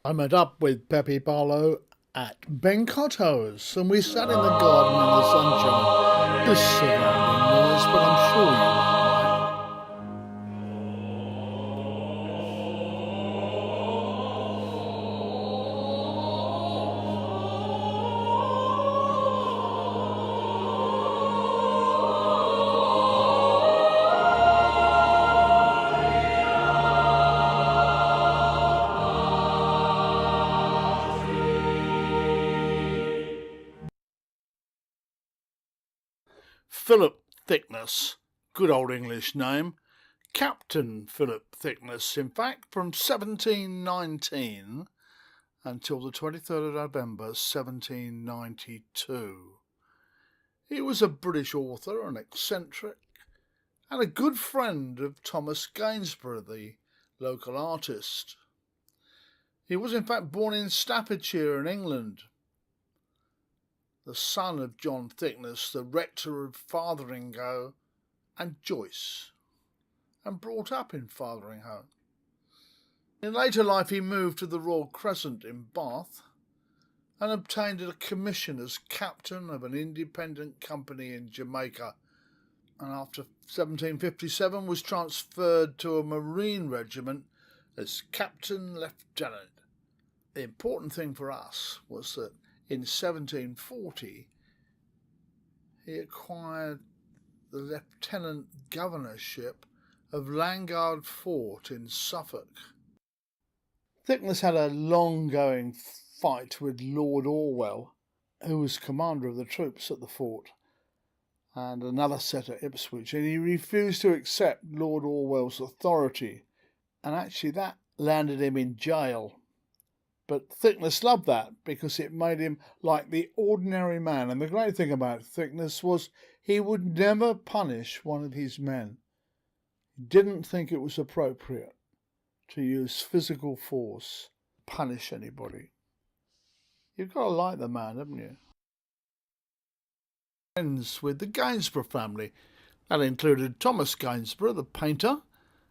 I met up with Pepe Barlow at Bencotto's and we sat in the garden in the sunshine. This surrounding noise, but I'm sure you won't mind. Philip Thicknesse, good old English name, Captain Philip Thicknesse, in fact, from 1719 until the 23rd of November 1792. He was a British author, an eccentric, and a good friend of Thomas Gainsborough, the local artist. He was in fact born in Staffordshire in England, the son of John Thicknesse, the rector of Fotheringhay and Joyce, and brought up in Fotheringhay. In later life he moved to the Royal Crescent in Bath and obtained a commission as captain of an independent company in Jamaica, and after 1757 was transferred to a marine regiment as captain lieutenant. The important thing for us was that in 1740 he acquired the lieutenant governorship of Landguard Fort in Suffolk. Thicknesse had a long-going fight with Lord Orwell, who was commander of the troops at the fort, and another set at Ipswich, and he refused to accept Lord Orwell's authority, and actually that landed him in jail. But Thicknesse loved that because it made him like the ordinary man. And the great thing about Thicknesse was he would never punish one of his men. He didn't think it was appropriate to use physical force to punish anybody. You've got to like the man, haven't you? Friends with the Gainsborough family. That included Thomas Gainsborough, the painter,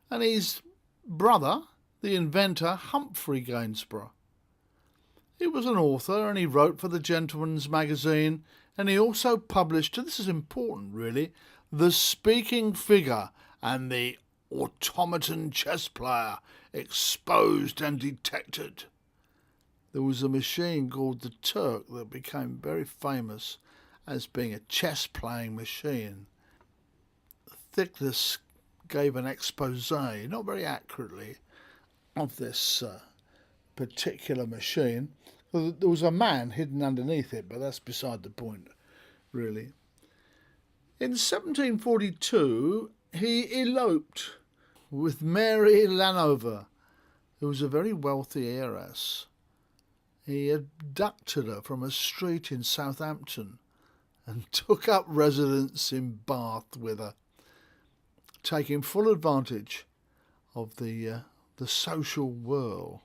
and his brother, the inventor Humphrey Gainsborough. He was an author and he wrote for the Gentleman's Magazine, and he also published, and this is important really, The Speaking Figure and the Automaton Chess Player, Exposed and Detected. There was a machine called the Turk that became very famous as being a chess-playing machine. Thicknesse gave an expose, not very accurately, of this particular machine. There was a man hidden underneath it, but that's beside the point, really. In 1742, he eloped with Mary Lanover, who was a very wealthy heiress. He abducted her from a street in Southampton and took up residence in Bath with her, taking full advantage of the social whirl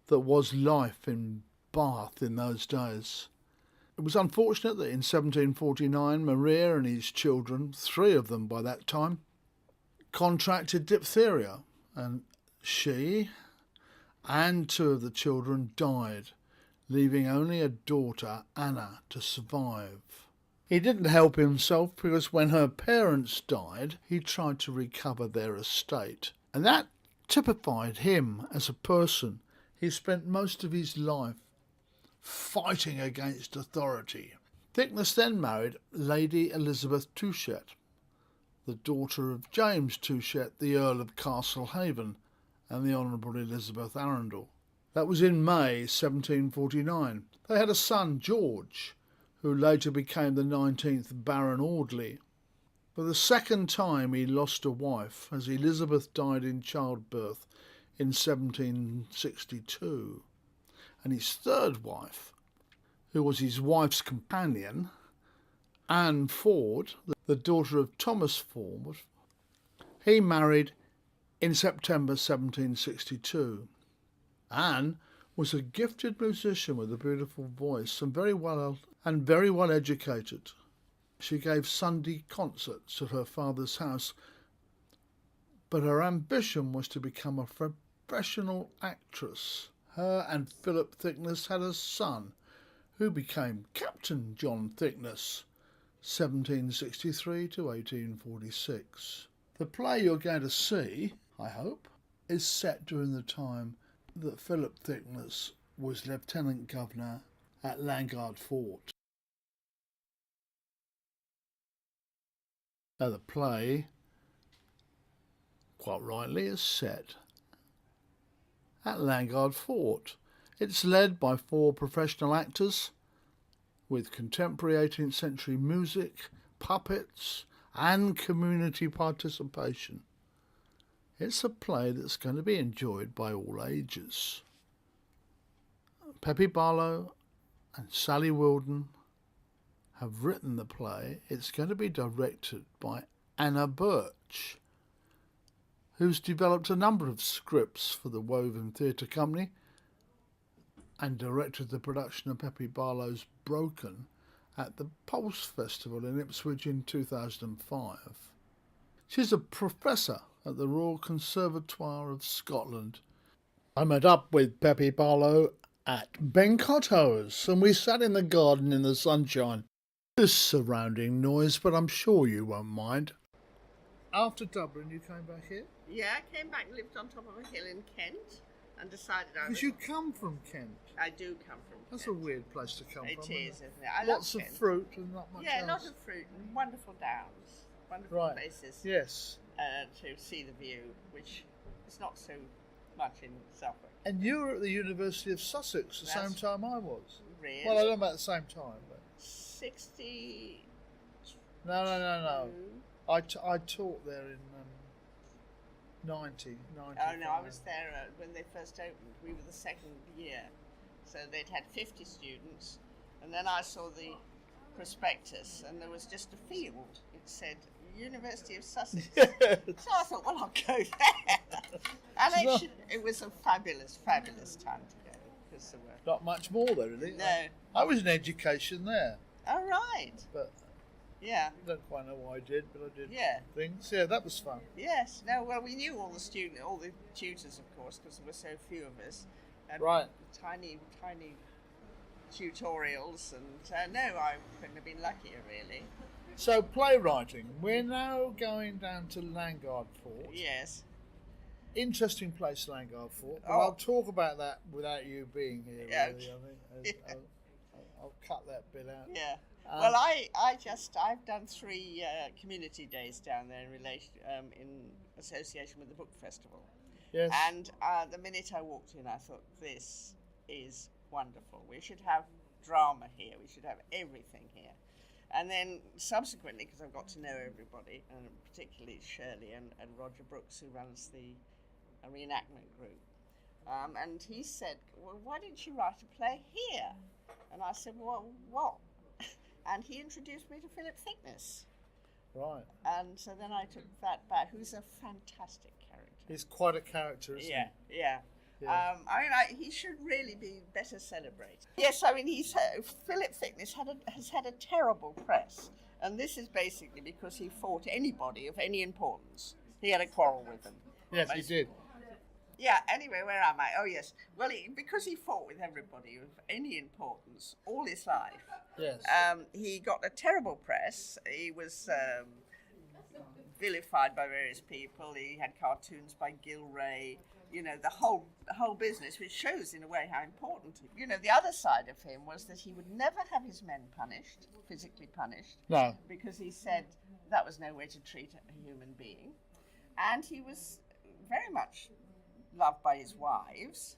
that was life in Bath in those days. It was unfortunate that in 1749 Maria and his children, 3 of them by that time, contracted diphtheria, and she and 2 of the children died, leaving only a daughter, Anna, to survive. He didn't help himself because when her parents died, he tried to recover their estate, and that typified him as a person. He spent most of his life fighting against authority. Thicknesse then married Lady Elizabeth Touchett, the daughter of James Touchett, the Earl of Castlehaven, and the Honourable Elizabeth Arundel. That was in May 1749. They had a son, George, who later became the 19th Baron Audley. For the second time he lost a wife, as Elizabeth died in childbirth in 1762, and his third wife, who was his wife's companion, Anne Ford, the daughter of Thomas Ford, he married in September 1762. Anne was a gifted musician with a beautiful voice and very well educated. She gave Sunday concerts at her father's house, but her ambition was to become a professional actress, Her and Philip Thicknesse had a son, who became Captain John Thicknesse, 1763 to 1846. The play you're going to see, I hope, is set during the time that Philip Thicknesse was Lieutenant Governor at Landguard Fort. Now the play, quite rightly, is set at Landguard Fort. It's led by 4 professional actors with contemporary 18th century music, puppets and community participation. It's a play that's going to be enjoyed by all ages. Pepe Barlow and Sally Wilden have written the play. It's going to be directed by Anna Birch, who's developed a number of scripts for the Woven Theatre Company and directed the production of Pepe Barlow's Broken at the Pulse Festival in Ipswich in 2005. She's a professor at the Royal Conservatoire of Scotland. I met up with Pepe Barlow at Bencotto's and we sat in the garden in the sunshine. There's surrounding noise, but I'm sure you won't mind. After Dublin, you came back here? Yeah, I came back and lived on top of a hill in Kent and decided I was... Because you come from Kent. I do come from Kent. That's a weird place to come from. It is, isn't it? I Lots love of Kent. fruit and not much else. Yeah, lots of fruit and wonderful downs. Wonderful places. Yes. To see the view, which is not so much in Suffolk. And you were at the University of Sussex the same time I was. Really? Well, I don't know about the same time, but... 60... No. I taught there in 90. Oh, no, I was there when they first opened. We were the second year. So they'd had 50 students. And then I saw the prospectus and there was just a field. It said University of Sussex. So I thought, well, I'll go there. And it was a fabulous, fabulous time to go. Because there were... Not much more there, really. No. I was in education there. Oh, right. But... Yeah. I don't quite know what I did, but I did things. Yeah, that was fun. Yes. No, well, we knew all the tutors, of course, because there were so few of us. And right. Tiny tutorials, and no, I couldn't have been luckier, really. So, playwriting. We're now going down to Landguard Fort. Yes. Interesting place, Landguard Fort. But I'll talk about that without you being here, really, I think. I'll cut that bit out. Yeah. Well, I've done 3 community days down there in association with the book festival. Yes. And the minute I walked in, I thought, this is wonderful. We should have drama here. We should have everything here. And then subsequently, because I've got to know everybody, and particularly Shirley and Roger Brooks, who runs the reenactment group, and he said, well, why didn't you write a play here? And I said, well, what? And he introduced me to Philip Thicknesse. Right. And so then I took that back, who's a fantastic character. He's quite a character, isn't he? Yeah. He should really be better celebrated. Yes, Philip Thicknesse has had a terrible press. And this is basically because he fought anybody of any importance. He had a quarrel with them. Yes, he did. Yeah, anyway, where am I? Oh, yes. Well, because he fought with everybody of any importance all his life, yes. He got a terrible press. He was vilified by various people. He had cartoons by Gilray, the whole business, which shows in a way how important he... the other side of him was that he would never have his men punished, physically punished. No. Because he said that was no way to treat a human being. And he was very much loved by his wives,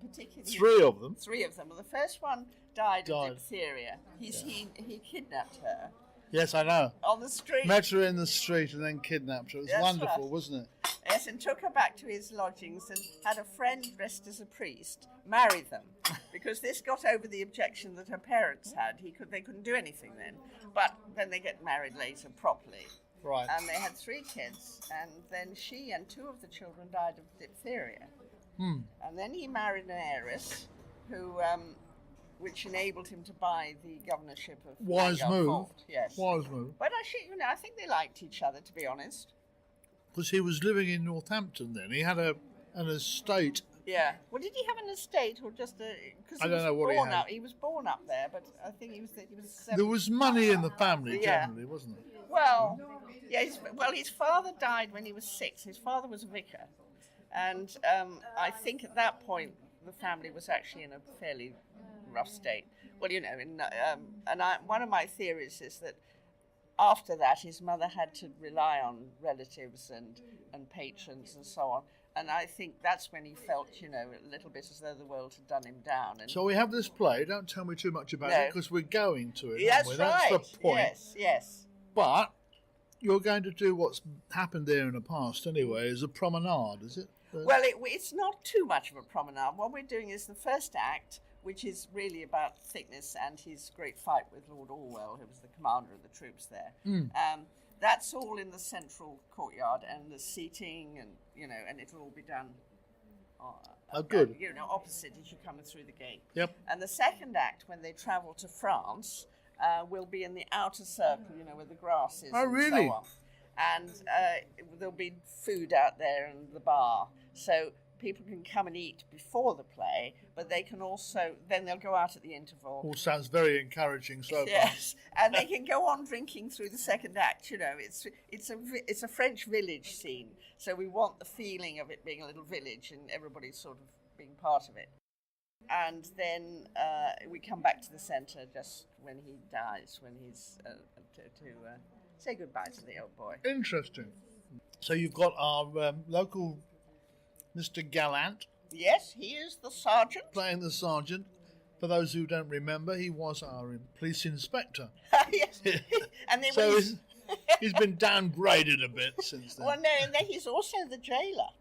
particularly 3 of them. 3 of them. Well, the first one died of diphtheria. He kidnapped her. Yes, I know. On the street. Met her in the street and then kidnapped her. It was wonderful, right. Wasn't it? Yes, and took her back to his lodgings and had a friend dressed as a priest marry them, because this got over the objection that her parents had. They couldn't do anything then, but then they get married later properly. Right. And they had 3 kids, and then she and 2 of the children died of diphtheria. And then he married an heiress who, which enabled him to buy the governorship of Wise move. Fort. Yes. Wise move. But I think they liked each other, to be honest. Because he was living in Northampton then. He had an estate Yeah. Well, did he have an estate or just a? Because I don't know what he had. He was born up there, but I think he was. There was money in the family Yeah. generally, wasn't there? Well, yeah. His father died when he was 6. His father was a vicar, and I think at that point the family was actually in a fairly rough state. Well, you know, one of my theories is that after that his mother had to rely on relatives and patrons and so on. And I think that's when he felt, you know, a little bit as though the world had done him down. And So we have this play. Don't tell me too much about it because we're going to it. that's aren't we? right. That's the point. Yes. But you're going to do what's happened there in the past anyway, is a promenade, is it? Well, it's not too much of a promenade. What we're doing is the first act, which is really about Thicknesse and his great fight with Lord Orwell, who was the commander of the troops there. That's all in the central courtyard, and the seating, and you know, and it'll all be done. Good. You know, opposite as you're coming through the gate. Yep. And the second act, when they travel to France, will be in the outer circle, you know, where the grass is. Oh, really? And so on. And there'll be food out there and the bar, so people can come and eat before the play, but they can also, then they'll go out at the interval. All sounds very encouraging so far. Yes, and they can go on drinking through the second act. You know, it's a French village scene, so we want the feeling of it being a little village and everybody sort of being part of it. And then we come back to the centre just when he dies, when he's to say goodbye to the old boy. Interesting. So you've got our local Mr. Gallant. Yes, he is the sergeant. Playing the sergeant. For those who don't remember, he was our police inspector. Yes. And then So he's been downgraded a bit since then. well, no, and then he's also the jailer.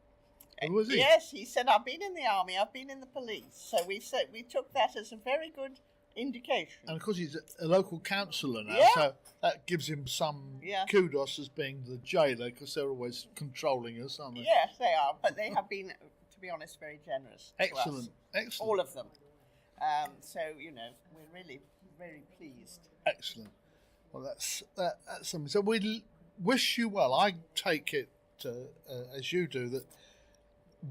Oh, was he? Yes, he said, I've been in the army, I've been in the police. So we took that as a very good indication. And of course he's a local councillor now, Yeah. so that gives him some kudos as being the jailer, because they're always controlling us, aren't they? Yes, they are, but they have been, to be honest, very generous to Excellent, us. excellent. All of them. So, you know, we're really very pleased. Excellent. Well, that's something. So we wish you well. I take it, as you do, that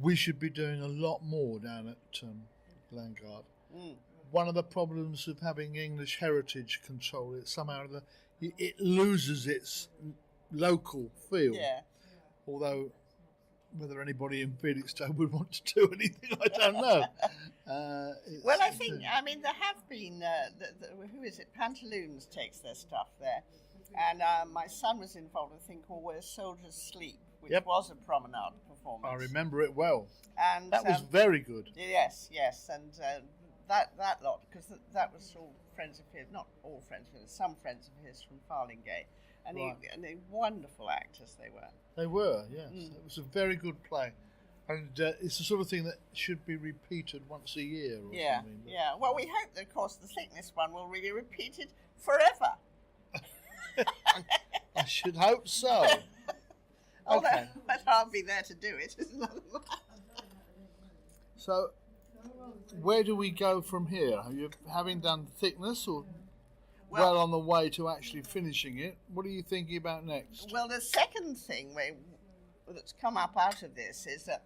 we should be doing a lot more down at Landguard. One of the problems of having English heritage control is somehow it loses its local feel. Yeah. Although whether anybody in Felixstowe would want to do anything, I don't know. Well, I think, I mean, there have been, who is it? Pantaloons takes their stuff there. And my son was involved in a thing called Where Soldiers Sleep, which was a promenade performance. I remember it well. And that was very good. Yes, and that lot, because that was all friends of his, not all friends of his, some friends of his from Farlingate. And, and they wonderful actors they were. They were, yes. It was a very good play. And it's the sort of thing that should be repeated once a year or something. But yeah. Well, we hope that, of course, the Thicknesse one will be repeated forever. I should hope so. Okay. But I'll be there to do it. So, where do we go from here? Are you having done Thicknesse or well on the way to actually finishing it? What are you thinking about next? Well, the second thing that's come up out of this is that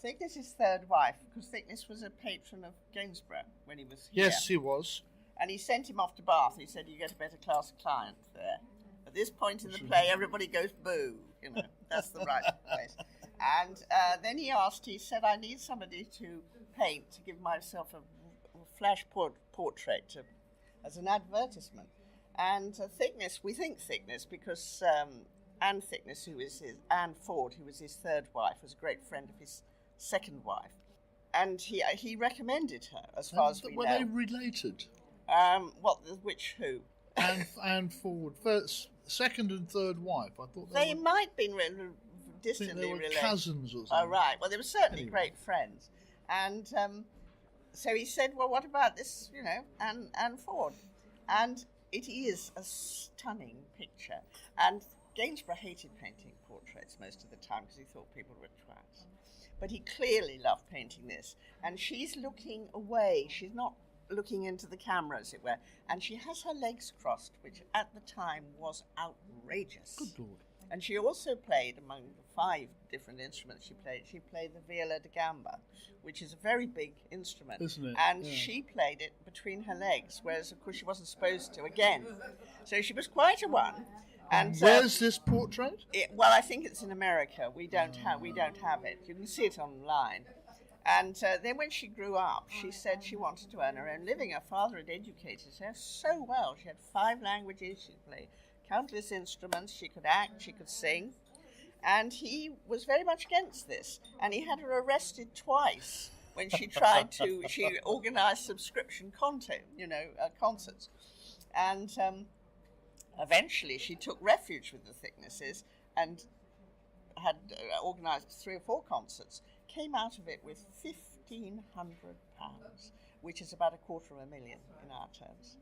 Thicknesse's third wife, because Thicknesse was a patron of Gainsborough when he was here. Yes, he was. And he sent him off to Bath. He said, you get a better class client there. At this point in the play, everybody goes boo. You know, that's the right place. And then he said, I need somebody to paint, to give myself a flash portrait as an advertisement. And Thicknesse, we think Thicknesse, because Anne Thicknesse, Anne Ford, who was his third wife, was a great friend of his second wife. And he recommended her, as far as we know. Were they related? Who? Anne Ford, second and third wife. I thought they might be distantly they were related. cousins or something. Oh, right. Well, they were certainly great friends. And so he said, well, what about this, Anne Ford? And it is a stunning picture. And Gainsborough hated painting portraits most of the time because he thought people were twats. But he clearly loved painting this. And she's looking away. She's not looking into the camera, as it were. And she has her legs crossed, which at the time was outrageous. Good Lord. And she also played, among the 5 different instruments she played the viola da gamba, which is a very big instrument. Isn't it? And Yeah. she played it between her legs, whereas, of course, she wasn't supposed to, again. So she was quite a one. And where's this portrait? well, I think it's in America. We don't have it. You can see it online. And then when she grew up, she said she wanted to earn her own living. Her father had educated her so well. She had 5 languages. She could play countless instruments. She could act. She could sing. And he was very much against this. And he had her arrested twice when she tried to. She organised subscription concerts. And eventually she took refuge with the Thicknesses and had organised 3 or 4 concerts. Came out of it with £1,500, which is about $250,000 in our terms.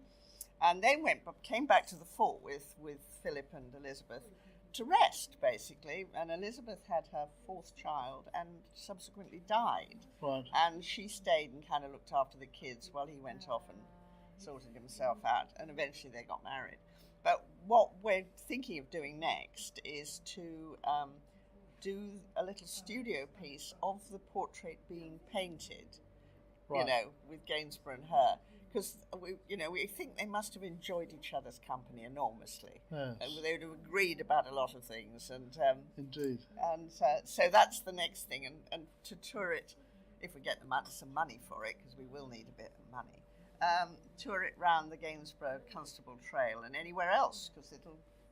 And then came back to the fort with Philip and Elizabeth to rest, basically. And Elizabeth had her 4th child and subsequently died. Right. And she stayed and kind of looked after the kids while he went off and sorted himself out. And eventually they got married. But what we're thinking of doing next is to do a little studio piece of the portrait being painted, Right. with Gainsborough and her. Because we think they must have enjoyed each other's company enormously. Yes. And they would have agreed about a lot of things. And Indeed. and so that's the next thing. And to tour it, if we get some money for it, because we will need a bit of money, tour it round the Gainsborough Constable Trail and anywhere else, because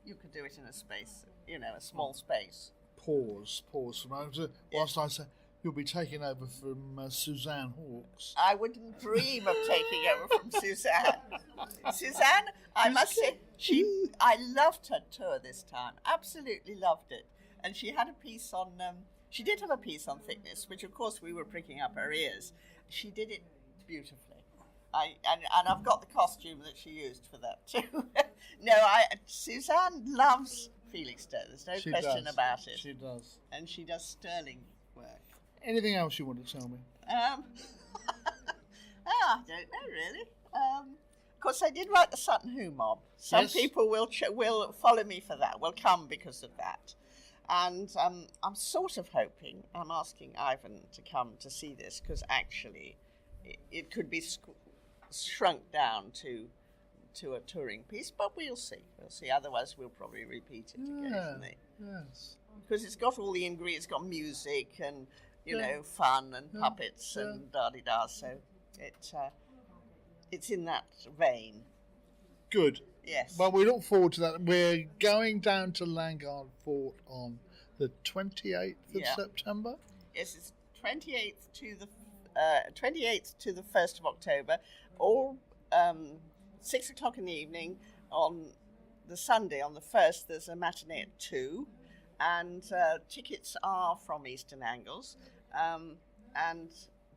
you could do it in a space, a small space. Pause for a moment. Whilst I say you'll be taking over from Suzanne Hawkes. I wouldn't dream of taking over from Suzanne. Suzanne, I must say, I loved her tour this time. Absolutely loved it. And she had a piece on, she did have a piece on Thicknesse, which of course we were pricking up her ears. She did it beautifully. And I've got the costume that she used for that too. Suzanne loves Felixstowe. There's no question about it. She does. And she does sterling work. Anything else you want to tell me? I don't know really. Of course, I did write the Sutton Hoo mob. Some people will follow me for that. Will come because of that. And I'm sort of hoping. I'm asking Ivan to come to see this because actually, it could be shrunk down to a touring piece. But we'll see. We'll see. Otherwise, we'll probably repeat it occasionally. Yes. Because it's got all the ingredients. It's got music and fun and puppets and da-di-da, so it's in that vein. Good. Yes. Well, we look forward to that. We're going down to Landguard Fort on the 28th of September. Yes, it's 28th to the 1st of October, all 6 o'clock in the evening. On the Sunday, on the 1st, there's a matinee at 2, and tickets are from Eastern Angles. And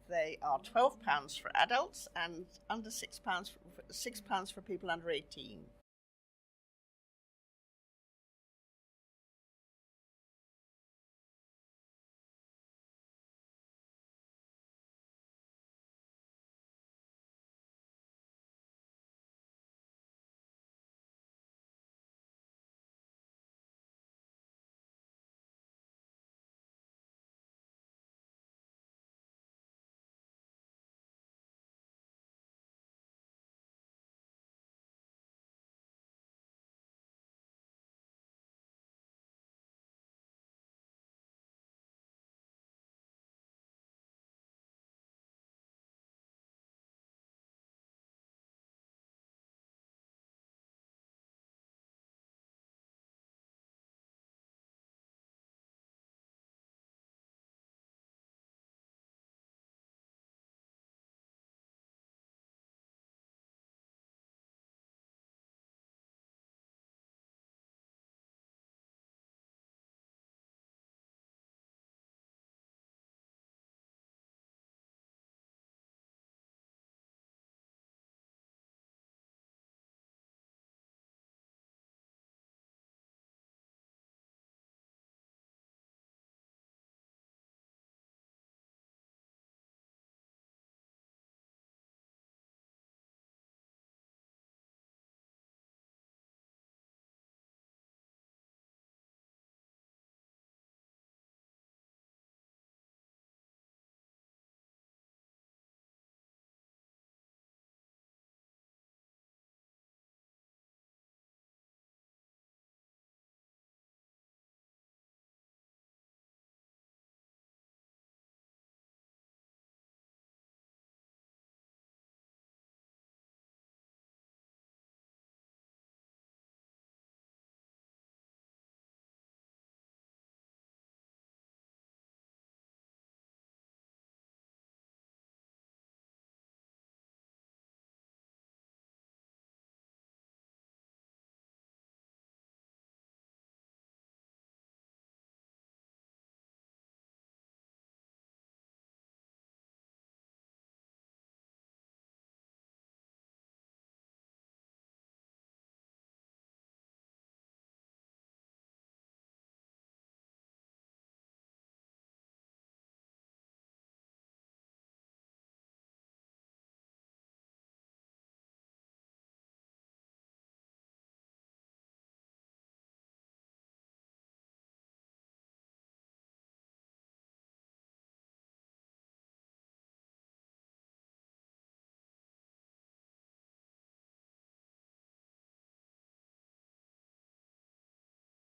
they are £12 for adults and under £6 for people under 18.